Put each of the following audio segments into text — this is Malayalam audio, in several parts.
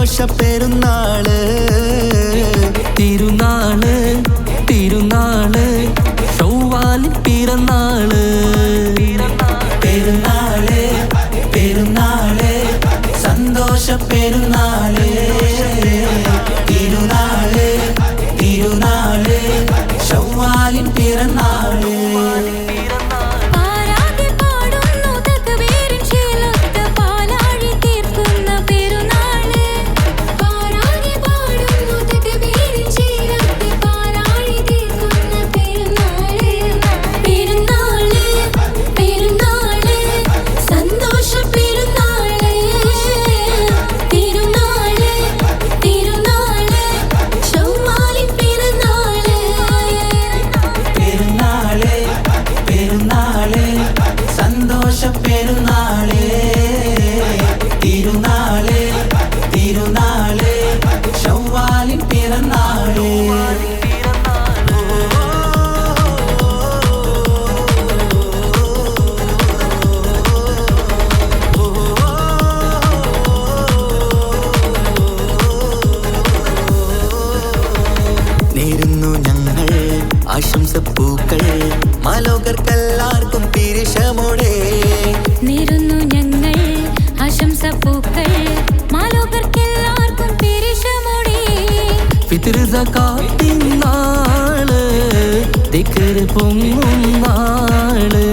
സന്തോഷ പെരുന്നാള് തിരുനാള് തിരുനാള് ചൊവ്വാലിൻ പിറന്നാള് പെരുന്നാള് പെരുന്നാള് സന്തോഷ പെരുന്നാള് തിരുനാള് തിരുനാള് ചൊവ്വാലിൻ പിറന്നാള് പെരുന്നാള് തിരുനാള് തിരുനാള് ചൊവ്വാലിൻ പിറന്നാള് നേരുന്നു ഞങ്ങൾ ആശംസപ്പൂക്കൾ മാലോകർക്കെല്ലാവർക്കും പിരിശമോടെ നേരുന്നു ഞങ്ങൾ ആശംസപ്പൂക്കൾ മാലോകർക്കെല്ലാവർക്കും പിരിശമോടെ ഫിത്ർ സകാത്തിൻ നാള് ദിക്ർ പൊങ്ങും നാള്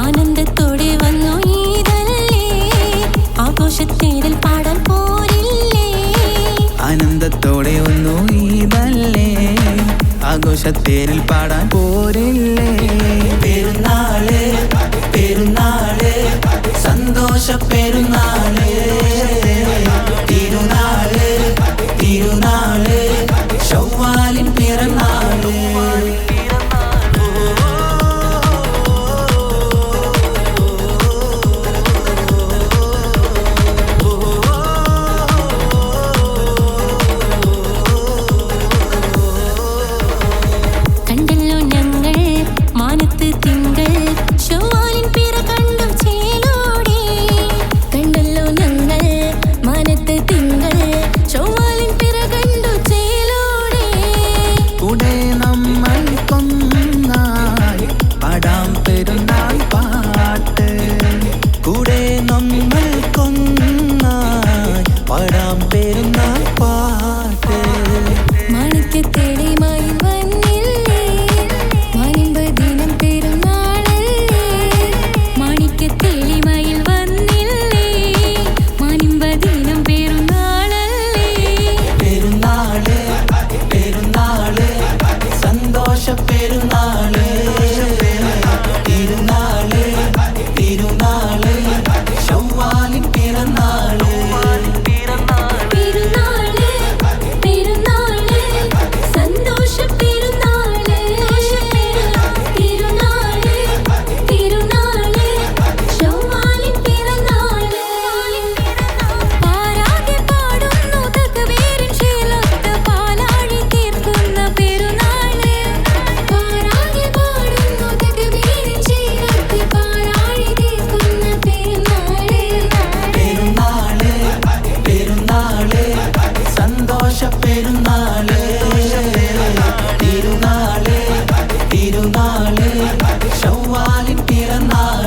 ആനന്ദത്തോടെ വന്നു ഈദല്ലേ ആഘോഷത്തേരിൽ പാടാൻ പോരില്ലേ ആനന്ദത്തോടെ ഒന്നു ഈദല്ലേ ആഘോഷത്തേരിൽ പാടാൻ പോരില്ലേ പെരുന്നാള് പെരുന്നാള് സന്തോഷ പെരുന്നാള് തിരുനാള് തിരുനാള് ചൊവ്വാലിൻ പിറന്നാള് കണ്ടല്ലോ ഞങ്ങൾ മാനത്ത് തിങ്കൾ ചൊവ്വാലിൻ പിറ കണ്ടു ചേലോടെ കണ്ടല്ലോ ഞങ്ങൾ മാനത്ത് തിങ്കൾ ചൊവ്വാലിൻ പിറ കണ്ടു ചേലോടെ കൂടെ നമ്മൾ കൊന്നായി പാടാം പെരുന്നാൾ പാട്ട് കൂടെ നമ്മൾ കൊന്നായി പാടാം പെരുന്നാൾ പാട്ട് മാണിക്യത്തേടെ മയിൽ വന്നില്ലേ മാനിമ്പദിനം പെരുന്നാളല്ലേ മാണിക്യത്തേടെ മയിൽ വന്നില്ലേ മാനിമ്പദിനം പെരുന്നാളല്ലേ പെരുന്നാള് പെരുന്നാള് സന്തോഷ പെരുന്നാള് തിരുനാള് തിരുനാള് ചൊവ്വാലിൻ പിറന്നാള് പെരുന്നാള് പെരുന്നാള് സന്തോഷ പെരുന്നാള് തിരുനാള് തിരുനാള് ചൊവ്വാലിൻ പിറന്നാള് പാരാകെ പാടുന്നു തക്ബീറിൻ ശീലത്ത് പാലാഴി തീർക്കുന്ന പെരുന്നാള് പാരാകെ പാടുന്നു തക്ബീറിൻ ശീലത്ത് പാലാഴി തീർക്കുന്ന പെരുന്നാള് പെരുന്നാള് പെരുന്നാള് സന്തോഷ പെരുന്നാള് തിരുനാള് തിരുനാള് ചൊവ്വാലിൻ പിറന്നാള്